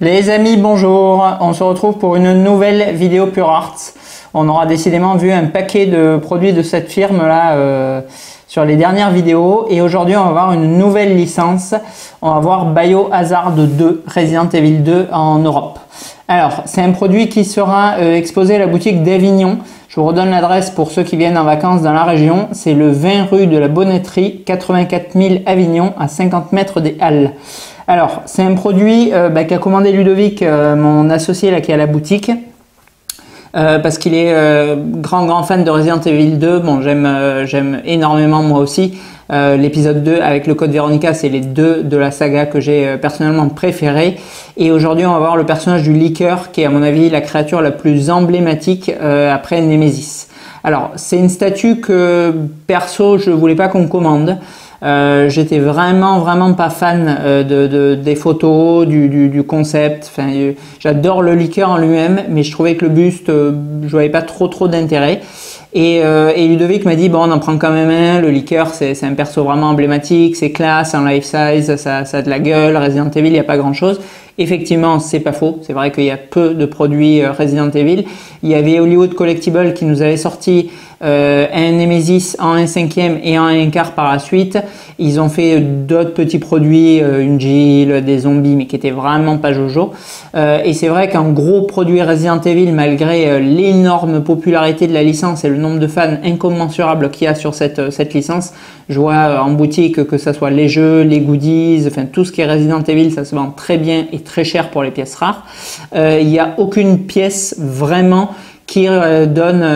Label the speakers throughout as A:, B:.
A: Les amis, bonjour, on se retrouve pour une nouvelle vidéo Pure Arts. On aura décidément vu un paquet de produits de cette firme là sur les dernières vidéos et aujourd'hui on va voir une nouvelle licence. On va voir Biohazard 2, Resident Evil 2 en Europe. Alors c'est un produit qui sera exposé à la boutique d'Avignon. Je vous redonne l'adresse pour ceux qui viennent en vacances dans la région. C'est le 20 rue de la Bonnetterie, 84 000 Avignon, à 50 mètres des Halles. Alors, c'est un produit qu'a commandé Ludovic, mon associé là, qui est à la boutique, parce qu'il est grand fan de Resident Evil 2. Bon, j'aime énormément moi aussi. L'épisode 2 avec le code Veronica, c'est les deux de la saga que j'ai personnellement préférés. Et aujourd'hui, on va voir le personnage du Licker, qui est à mon avis la créature la plus emblématique après Nemesis. Alors, c'est une statue que perso, je voulais pas qu'on commande. J'étais vraiment pas fan des photos, du concept. Enfin, j'adore le Licker en lui-même, mais je trouvais que le buste, je voyais pas trop d'intérêt. Et Ludovic m'a dit bon, on en prend quand même un. Le Licker, c'est un perso vraiment emblématique, c'est classe, en life size, ça a de la gueule. Resident Evil, il n'y a pas grand chose. Effectivement, c'est pas faux. C'est vrai qu'il y a peu de produits Resident Evil. Il y avait Hollywood Collectibles qui nous avait sorti un Nemesis en 1/5 et en 1/4 par la suite. Ils ont fait d'autres petits produits, une Jill, des zombies, mais qui étaient vraiment pas jojo. Et c'est vrai qu'un gros produit Resident Evil, malgré l'énorme popularité de la licence et le nombre de fans incommensurable qu'il y a sur cette licence, je vois en boutique que ça soit les jeux, les goodies, enfin tout ce qui est Resident Evil, ça se vend très bien et très cher pour les pièces rares. Il n'y a aucune pièce vraiment qui donne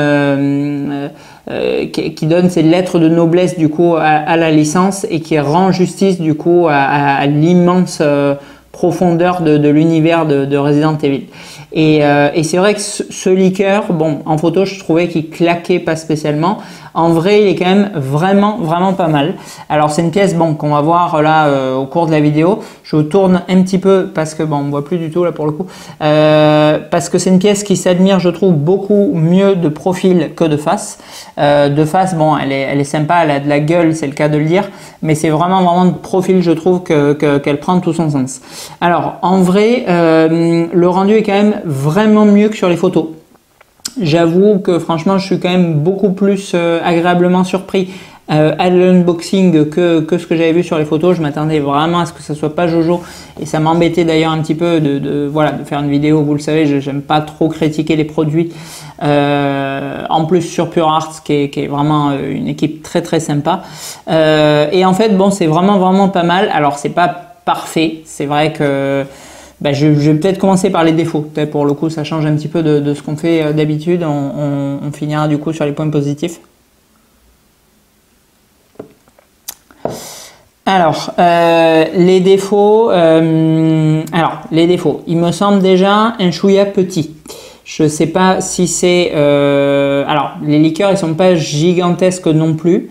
A: ces lettres de noblesse du coup à la licence et qui rend justice du coup à l'immense profondeur de l'univers de Resident Evil. Et c'est vrai que ce Licker, bon, en photo je trouvais qu'il claquait pas spécialement. En vrai, il est quand même vraiment pas mal. Alors c'est une pièce bon qu'on va voir là au cours de la vidéo. Je tourne un petit peu parce que bon, on voit plus du tout là pour le coup. Parce que c'est une pièce qui s'admire, je trouve, beaucoup mieux de profil que de face. De face, bon, elle est sympa, elle a de la gueule, c'est le cas de le dire, mais c'est vraiment de profil, je trouve qu'elle prend tout son sens. Alors en vrai, le rendu est quand même vraiment mieux que sur les photos. J'avoue que franchement je suis quand même beaucoup plus agréablement surpris à l'unboxing que ce que j'avais vu sur les photos. Je m'attendais vraiment à ce que ça soit pas jojo et ça m'embêtait d'ailleurs un petit peu de faire une vidéo. Vous le savez, j'aime pas trop critiquer les produits. En plus sur Pure Arts qui est vraiment une équipe très sympa. Et en fait bon, c'est vraiment pas mal. Alors c'est pas parfait, c'est vrai que je vais peut-être commencer par les défauts. Peut-être pour le coup, ça change un petit peu de ce qu'on fait d'habitude. On finira du coup sur les points positifs. Alors, les défauts. Les défauts. Il me semble déjà un chouïa petit. Je sais pas si c'est. Alors, les liqueurs, ils sont pas gigantesques non plus.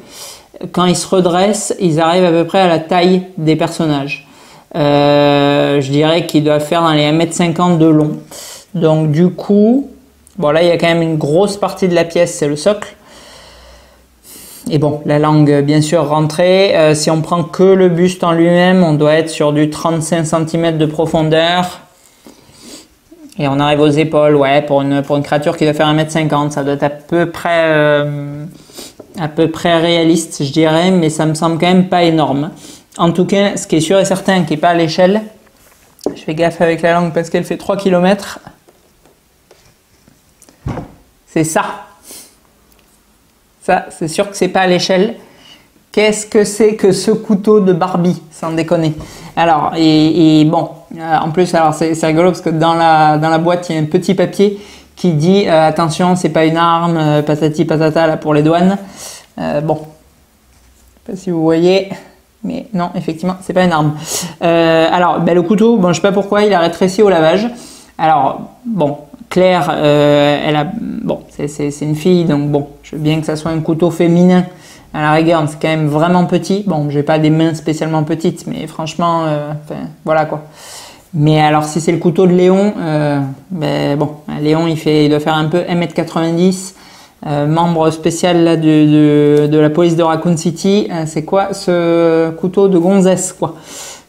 A: Quand ils se redressent, ils arrivent à peu près à la taille des personnages. Je dirais qu'il doit faire dans les 1,50 m de long. Donc du coup, bon là il y a quand même une grosse partie de la pièce, c'est le socle. Et bon, la langue bien sûr rentrée. Si on prend que le buste en lui-même, on doit être sur du 35 cm de profondeur. Et on arrive aux épaules, ouais, pour une créature qui doit faire 1,50 m, ça doit être à peu près réaliste, je dirais, mais ça me semble quand même pas énorme. En tout cas, ce qui est sûr et certain, qui n'est pas à l'échelle, je fais gaffe avec la langue parce qu'elle fait 3 km, c'est ça. Ça, c'est sûr que c'est pas à l'échelle. Qu'est-ce que c'est que ce couteau de Barbie, sans déconner. Alors, bon, en plus, alors c'est rigolo parce que dans la boîte, il y a un petit papier qui dit attention, c'est pas une arme, patati patata là pour les douanes. Bon, je sais pas si vous voyez. Mais non, effectivement, c'est pas une arme. Alors, le couteau, bon, je sais pas pourquoi, il a rétréci au lavage. Alors, bon, Claire, c'est une fille, donc bon, je veux bien que ça soit un couteau féminin. À la rigueur, c'est quand même vraiment petit. Bon, j'ai pas des mains spécialement petites, mais franchement, voilà quoi. Mais alors, si c'est le couteau de Léon, Léon, il doit faire un peu 1,90 m. Membre spécial là, de la police de Raccoon City. C'est quoi ce couteau de gonzesse quoi.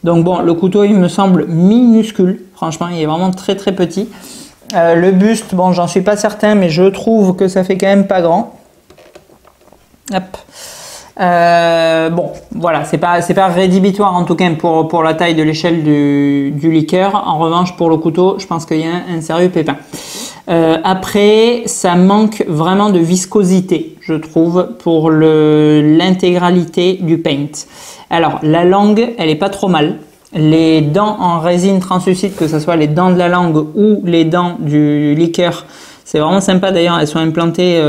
A: Donc bon, le couteau il me semble minuscule, franchement il est vraiment très très petit. Le buste, bon j'en suis pas certain, mais je trouve que ça fait quand même pas grand. Hop. Bon, voilà, c'est pas rédhibitoire en tout cas pour la taille de l'échelle du liqueur. En revanche, pour le couteau, je pense qu'il y a un sérieux pépin. Après, ça manque vraiment de viscosité, je trouve, pour l'intégralité du paint. Alors, la langue, elle est pas trop mal. Les dents en résine translucide, que ce soit les dents de la langue ou les dents du liqueur, c'est vraiment sympa. D'ailleurs, elles sont implantées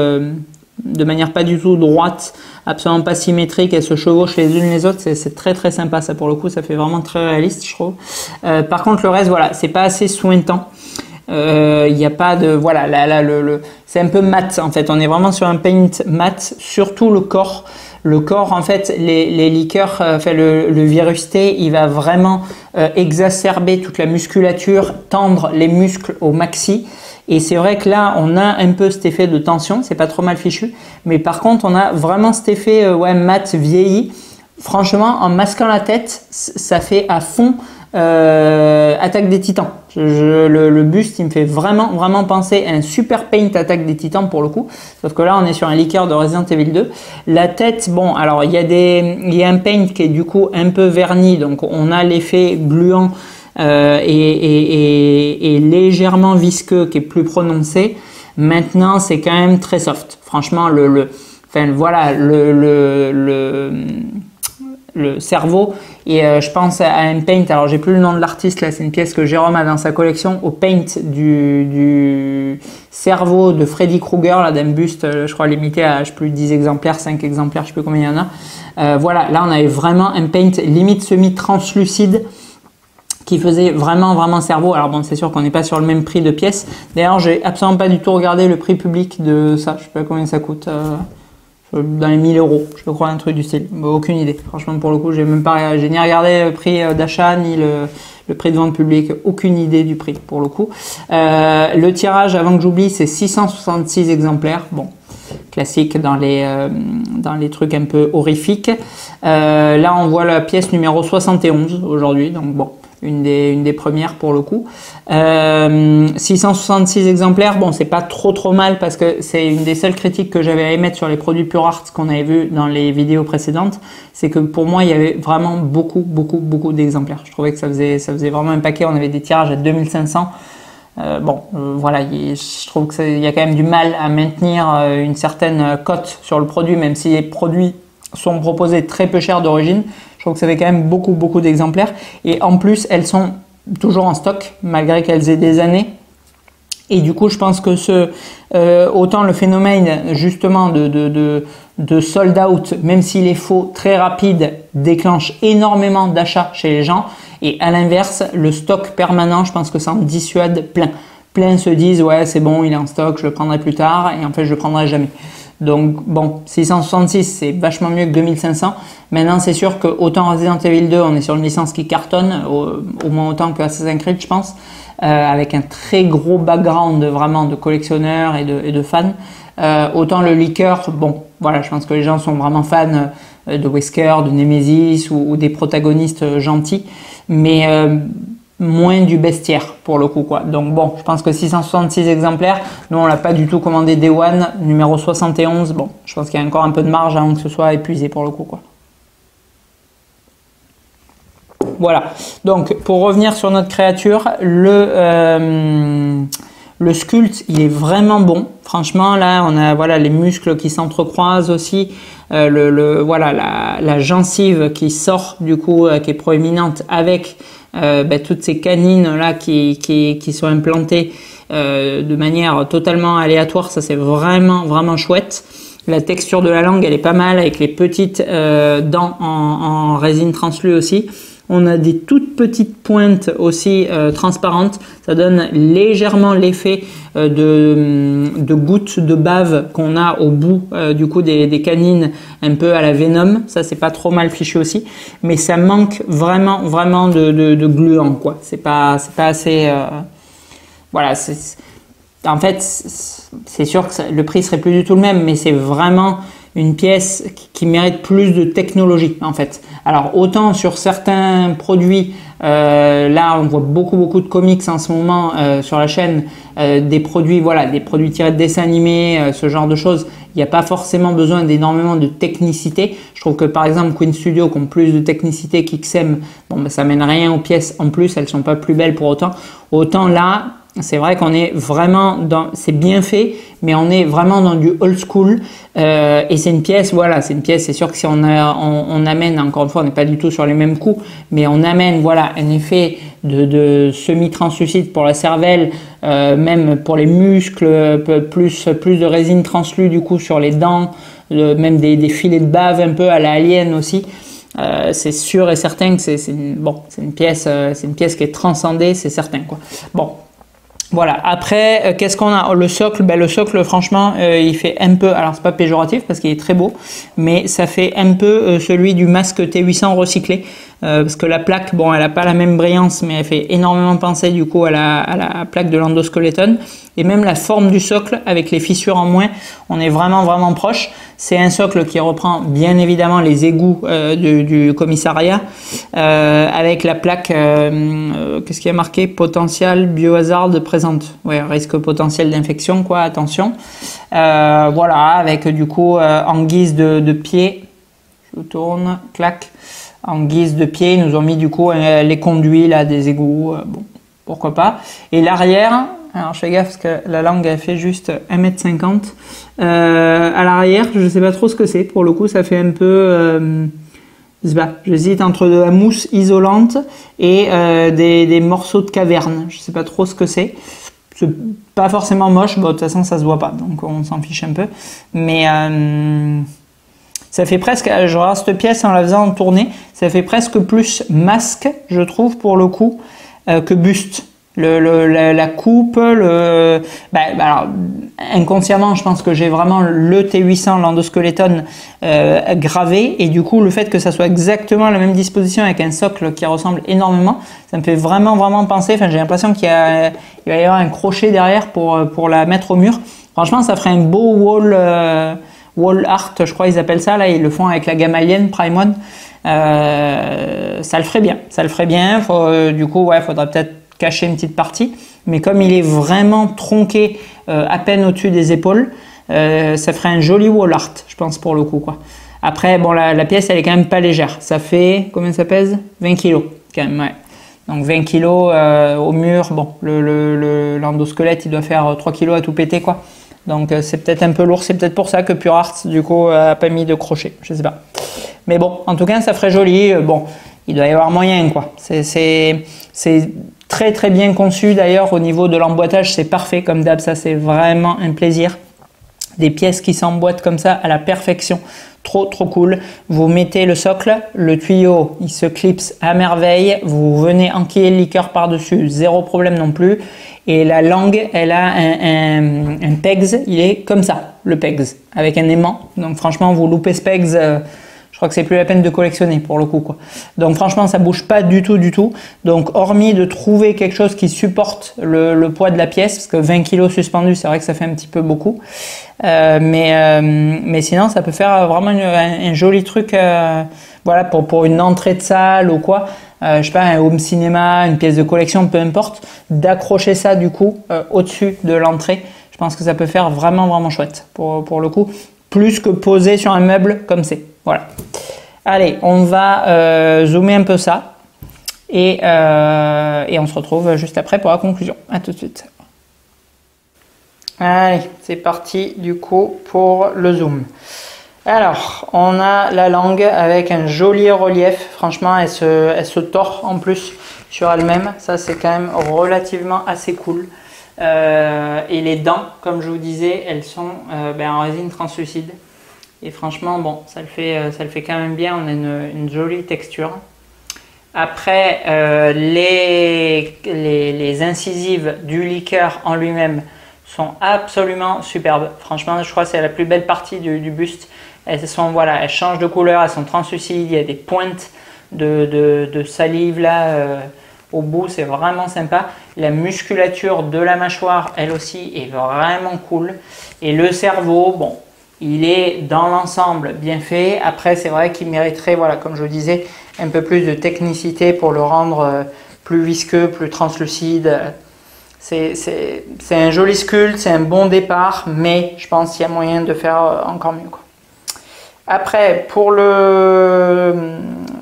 A: de manière pas du tout droite, absolument pas symétrique, elles se chevauchent les unes les autres, c'est très très sympa ça pour le coup, ça fait vraiment très réaliste je trouve. Par contre le reste voilà, c'est pas assez sointant, il n'y a pas de, voilà, là c'est un peu mat en fait, on est vraiment sur un paint mat, surtout le corps. Le corps, en fait, les liqueurs, enfin, le virus T, il va vraiment exacerber toute la musculature, tendre les muscles au maxi. Et c'est vrai que là, on a un peu cet effet de tension, c'est pas trop mal fichu. Mais par contre, on a vraiment cet effet ouais, mat vieilli. Franchement, en masquant la tête, ça fait à fond Attaque des Titans. Le buste, il me fait vraiment penser à un super paint Attaque des Titans pour le coup. Sauf que là, on est sur un liqueur de Resident Evil 2. La tête, bon, alors il y a un paint qui est du coup un peu verni, donc on a l'effet gluant et légèrement visqueux qui est plus prononcé. Maintenant, c'est quand même très soft. Franchement, enfin voilà, le cerveau et je pense à un paint, alors j'ai plus le nom de l'artiste là, c'est une pièce que Jérôme a dans sa collection, au paint du cerveau de Freddy Krueger, là d'un buste je crois limité à je sais plus 10 exemplaires, 5 exemplaires, je sais plus combien il y en a. Voilà, là on avait vraiment un paint limite semi-translucide qui faisait vraiment cerveau. Alors bon, c'est sûr qu'on n'est pas sur le même prix de pièce. D'ailleurs, j'ai absolument pas du tout regardé le prix public de ça, je sais pas combien ça coûte. Dans les 1000 €, je crois, un truc du style. Bon, aucune idée. Franchement, pour le coup, j'ai ni regardé le prix d'achat ni le prix de vente public. Aucune idée du prix pour le coup. Le tirage, avant que j'oublie, c'est 666 exemplaires. Bon, classique dans les trucs un peu horrifiques. Là, on voit la pièce numéro 71 aujourd'hui. Donc bon, une des premières pour le coup. 666 exemplaires, bon c'est pas trop mal parce que c'est une des seules critiques que j'avais à émettre sur les produits Pure Art qu'on avait vu dans les vidéos précédentes, c'est que pour moi il y avait vraiment beaucoup d'exemplaires. Je trouvais que ça faisait vraiment un paquet, on avait des tirages à 2500. Voilà, je trouve qu'il y a quand même du mal à maintenir une certaine cote sur le produit, même si les produits sont proposés très peu cher d'origine. Je trouve que ça fait quand même beaucoup d'exemplaires. Et en plus, elles sont toujours en stock, malgré qu'elles aient des années. Et du coup, je pense que autant le phénomène justement de sold out, même s'il est faux, très rapide, déclenche énormément d'achats chez les gens. Et à l'inverse, le stock permanent, je pense que ça en dissuade plein. Plein se disent, ouais, c'est bon, il est en stock, je le prendrai plus tard. Et en fait, je le prendrai jamais. Donc bon, 666 c'est vachement mieux que 2500. Maintenant c'est sûr que autant Resident Evil 2 on est sur une licence qui cartonne, au moins autant que Assassin's Creed je pense, avec un très gros background vraiment de collectionneurs et de fans. Autant le liqueur, bon voilà, je pense que les gens sont vraiment fans de Wesker, de Nemesis ou des protagonistes gentils, mais moins du bestiaire pour le coup quoi. Donc bon, je pense que 666 exemplaires, nous on l'a pas du tout commandé Day One, numéro 71, bon, je pense qu'il y a encore un peu de marge avant que ce soit épuisé pour le coup quoi. Voilà, donc pour revenir sur notre créature, le sculpte il est vraiment bon, franchement là on a voilà les muscles qui s'entrecroisent aussi, voilà la gencive qui sort du coup qui est proéminente avec toutes ces canines là qui sont implantées de manière totalement aléatoire, ça c'est vraiment chouette. La texture de la langue elle est pas mal avec les petites dents en résine translue aussi. On a des toutes petites pointes aussi transparentes, ça donne légèrement l'effet de gouttes de bave qu'on a au bout du coup des canines, un peu à la Venom, ça c'est pas trop mal fichu aussi, mais ça manque vraiment de gluant quoi, c'est pas assez voilà, en fait c'est sûr que le prix serait plus du tout le même, mais c'est vraiment une pièce qui mérite plus de technologie en fait. Alors autant sur certains produits, là on voit beaucoup de comics en ce moment sur la chaîne, des produits des produits tirés de dessins animés, ce genre de choses. Il n'y a pas forcément besoin d'énormément de technicité. Je trouve que par exemple Queen Studio qui ont plus de technicité qu'XM, bon ben ça mène rien aux pièces en plus, elles sont pas plus belles pour autant. Autant là, c'est vrai qu'on est vraiment dans, c'est bien fait, mais on est vraiment dans du old school et c'est une pièce, c'est une pièce. C'est sûr que si on amène, encore une fois, on n'est pas du tout sur les mêmes coups, mais on amène un effet de semi-translucide pour la cervelle, même pour les muscles, plus de résine translu du coup sur les dents, même des filets de bave un peu à la Alien aussi. C'est sûr et certain que c'est une pièce qui est transcendée, c'est certain quoi. Bon. Voilà, après, qu'est-ce qu'on a? Le socle, le socle, franchement, il fait un peu, alors c'est pas péjoratif parce qu'il est très beau, mais ça fait un peu celui du masque T800 recyclé, parce que la plaque, bon, elle n'a pas la même brillance, mais elle fait énormément penser du coup à la plaque de l'endoskeleton, et même la forme du socle avec les fissures en moins, on est vraiment proche. C'est un socle qui reprend bien évidemment les égouts du commissariat, avec la plaque, qu'est-ce qui a marqué? Potentiel biohazard présente. Ouais, risque potentiel d'infection, quoi, attention. Avec du coup, en guise de pied, je tourne, clac, en guise de pied, ils nous ont mis du coup les conduits là, des égouts, bon, pourquoi pas. Et l'arrière, alors je fais gaffe parce que la langue elle fait juste 1,50 m. À l'arrière, je sais pas trop ce que c'est. Pour le coup, ça fait un peu... j'hésite entre de la mousse isolante et des morceaux de caverne. Je sais pas trop ce que c'est. C'est pas forcément moche. Bon, de toute façon, ça se voit pas. Donc, on s'en fiche un peu. Mais ça fait presque... Je regarde cette pièce en la faisant tourner. Ça fait presque plus masque, je trouve, pour le coup, que buste. La coupe, alors, inconsciemment, je pense que j'ai vraiment le T800, l'endoskeleton gravé, et du coup, le fait que ça soit exactement la même disposition avec un socle qui ressemble énormément, ça me fait vraiment penser. Enfin, j'ai l'impression qu'il va y avoir un crochet derrière pour la mettre au mur. Franchement, ça ferait un beau wall art, je crois ils appellent ça. Là, ils le font avec la gamme Alien Prime One. Ça le ferait bien. Du coup, faudrait peut-être cacher une petite partie, mais comme il est vraiment tronqué à peine au-dessus des épaules, ça ferait un joli wall art, je pense, pour le coup quoi. Après, bon, la pièce elle est quand même pas légère, ça fait, combien ça pèse? 20 kg quand même, ouais. Donc 20 kg au mur, bon, l'endosquelette il doit faire 3 kg à tout péter quoi. Donc c'est peut-être un peu lourd, c'est peut-être pour ça que Pure Art du coup a pas mis de crochet, je sais pas. Mais bon, en tout cas ça ferait joli, bon, il doit y avoir moyen quoi. C'est très bien conçu d'ailleurs au niveau de l'emboîtage, c'est parfait comme d'hab, ça c'est vraiment un plaisir. Des pièces qui s'emboîtent comme ça à la perfection, trop cool. Vous mettez le socle, le tuyau il se clipse à merveille, vous venez enquiller le liqueur par dessus, zéro problème non plus. Et la langue elle a un pegs, il est comme ça, le pegs, avec un aimant. Donc franchement vous loupez ce pegs, je crois que c'est plus la peine de collectionner pour le coup quoi. Donc franchement ça bouge pas du tout. Donc hormis de trouver quelque chose qui supporte le poids de la pièce, parce que 20 kg suspendu c'est vrai que ça fait un petit peu beaucoup, mais sinon ça peut faire vraiment un joli truc, voilà, pour une entrée de salle ou quoi, je sais pas, un home cinéma, une pièce de collection, peu importe, d'accrocher ça du coup au-dessus de l'entrée. Je pense que ça peut faire vraiment chouette pour le coup, plus que poser sur un meuble comme c'est. Voilà. Allez, on va zoomer un peu ça et on se retrouve juste après pour la conclusion. À tout de suite. Allez, c'est parti du coup pour le zoom. Alors, on a la langue avec un joli relief. Franchement, elle se tord en plus sur elle-même. Ça, c'est quand même relativement assez cool. Et les dents, comme je vous disais, elles sont en résine translucide. Et franchement, bon, ça le fait quand même bien. On a une jolie texture. Après, les incisives du liqueur en lui-même sont absolument superbes. Franchement, je crois que c'est la plus belle partie du buste. Elles sont, voilà, elles changent de couleur, elles sont translucides. Il y a des pointes de salive là au bout, c'est vraiment sympa. La musculature de la mâchoire, elle aussi, est vraiment cool. Et le cerveau, bon. il est dans l'ensemble bien fait. Après, c'est vrai qu'il mériterait, voilà, comme je le disais, un peu plus de technicité pour le rendre plus visqueux, plus translucide. C'est un joli sculpte, c'est un bon départ, mais je pense qu'il y a moyen de faire encore mieux, quoi. Après, pour le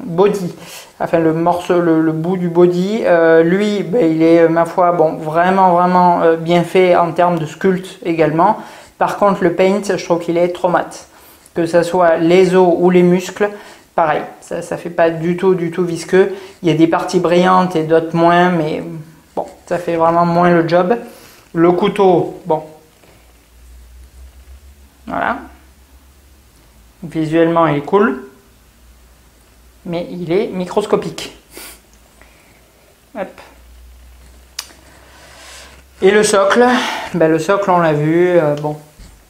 A: body, enfin le morceau, le bout du body, lui, ben, il est, ma foi, bon, vraiment bien fait en termes de sculpte également. Par contre, le paint, je trouve qu'il est trop mat. Que ce soit les os ou les muscles, pareil, ça fait pas du tout visqueux. Il y a des parties brillantes et d'autres moins, mais bon, ça fait vraiment moins le job. Le couteau, bon, voilà. Visuellement, il est cool, mais il est microscopique. Hop. Et le socle, ben, le socle, on l'a vu, bon,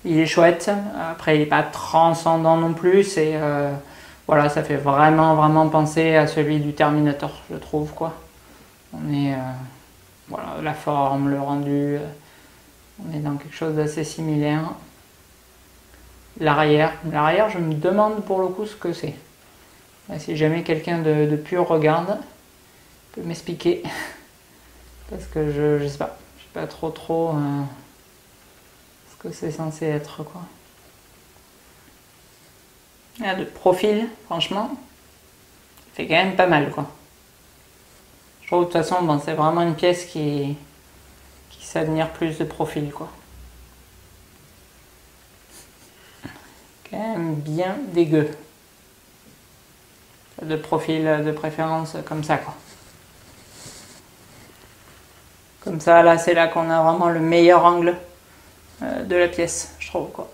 A: il est chouette. Après, il n'est pas transcendant non plus. Et voilà, ça fait vraiment penser à celui du Terminator, je trouve, quoi. On est, voilà, la forme, le rendu, on est dans quelque chose d'assez similaire. L'arrière, je me demande pour le coup ce que c'est. Si jamais quelqu'un de pur regarde, peut m'expliquer. Parce que je sais pas. Je sais pas trop ce que c'est censé être, quoi. Ah, de profil, franchement, ça fait quand même pas mal, quoi. Je trouve de toute façon, bon, c'est vraiment une pièce qui s'admire plus de profil, quoi. Quand même bien dégueu. De profil de préférence comme ça, quoi. Comme ça, là, c'est là qu'on a vraiment le meilleur angle de la pièce, je trouve, quoi.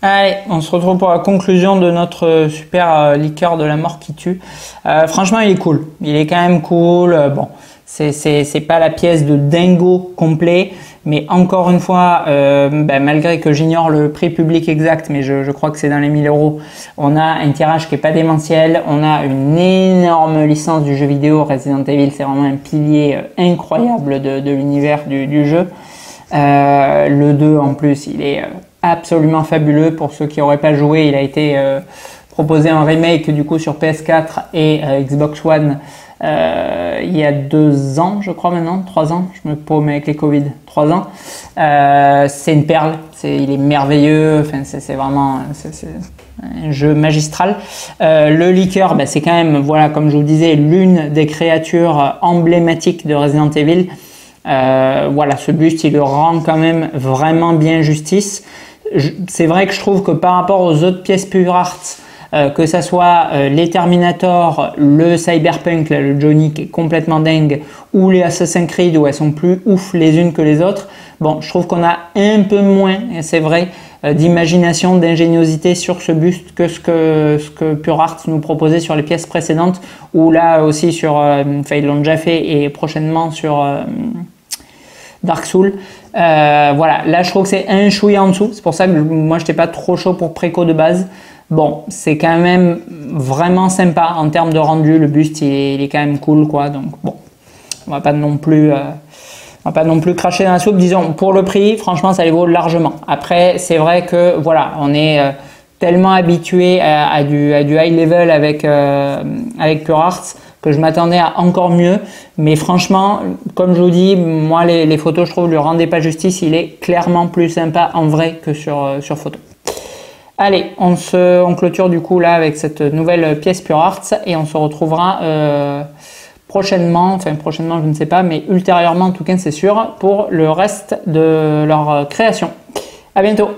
A: Allez, on se retrouve pour la conclusion de notre super liqueur de la mort qui tue. Franchement, il est cool. Il est quand même cool. Bon, c'est pas la pièce de dingo complet, mais encore une fois, ben, malgré que j'ignore le prix public exact, mais je crois que c'est dans les 1000 €, on a un tirage qui est pas démentiel. On a une énorme licence du jeu vidéo. Resident Evil, c'est vraiment un pilier incroyable de l'univers du jeu. Le 2 en plus, il est absolument fabuleux. Pour ceux qui n'auraient pas joué, il a été proposé en remake du coup sur PS4 et Xbox One il y a 2 ans, je crois maintenant, 3 ans, je me paume avec les Covid, 3 ans. C'est une perle, il est merveilleux, enfin, c'est vraiment un jeu magistral. Le liqueur, bah, c'est quand même, voilà, comme je vous disais, l'une des créatures emblématiques de Resident Evil. Voilà, ce buste, il le rend quand même vraiment bien justice. C'est vrai que je trouve que par rapport aux autres pièces pure art, que ça soit les Terminator, le Cyberpunk, là, le Johnny qui est complètement dingue, ou les Assassin's Creed où elles sont plus ouf les unes que les autres, bon, je trouve qu'on a un peu moins, et c'est vrai, d'imagination, d'ingéniosité sur ce buste que ce que Pure Art nous proposait sur les pièces précédentes, ou là aussi sur, enfin ils l'ont déjà fait et prochainement sur Dark Souls. Voilà, là je trouve que c'est un chouïa en dessous, c'est pour ça que moi j'étais pas trop chaud pour Préco de base. Bon, c'est quand même vraiment sympa en termes de rendu, le buste il est quand même cool, quoi, donc bon, on va pas non plus cracher dans la soupe, disons, pour le prix, franchement ça les vaut largement. Après, c'est vrai que voilà, on est tellement habitué à du high level avec Pure Art que je m'attendais à encore mieux, mais franchement, comme je vous dis, moi les photos, je trouve, lui rendaient pas justice. Il est clairement plus sympa en vrai que sur photo. Allez, on clôture du coup là avec cette nouvelle pièce Pure Art et on se retrouvera prochainement, enfin prochainement je ne sais pas, mais ultérieurement en tout cas c'est sûr, pour le reste de leur création. À bientôt.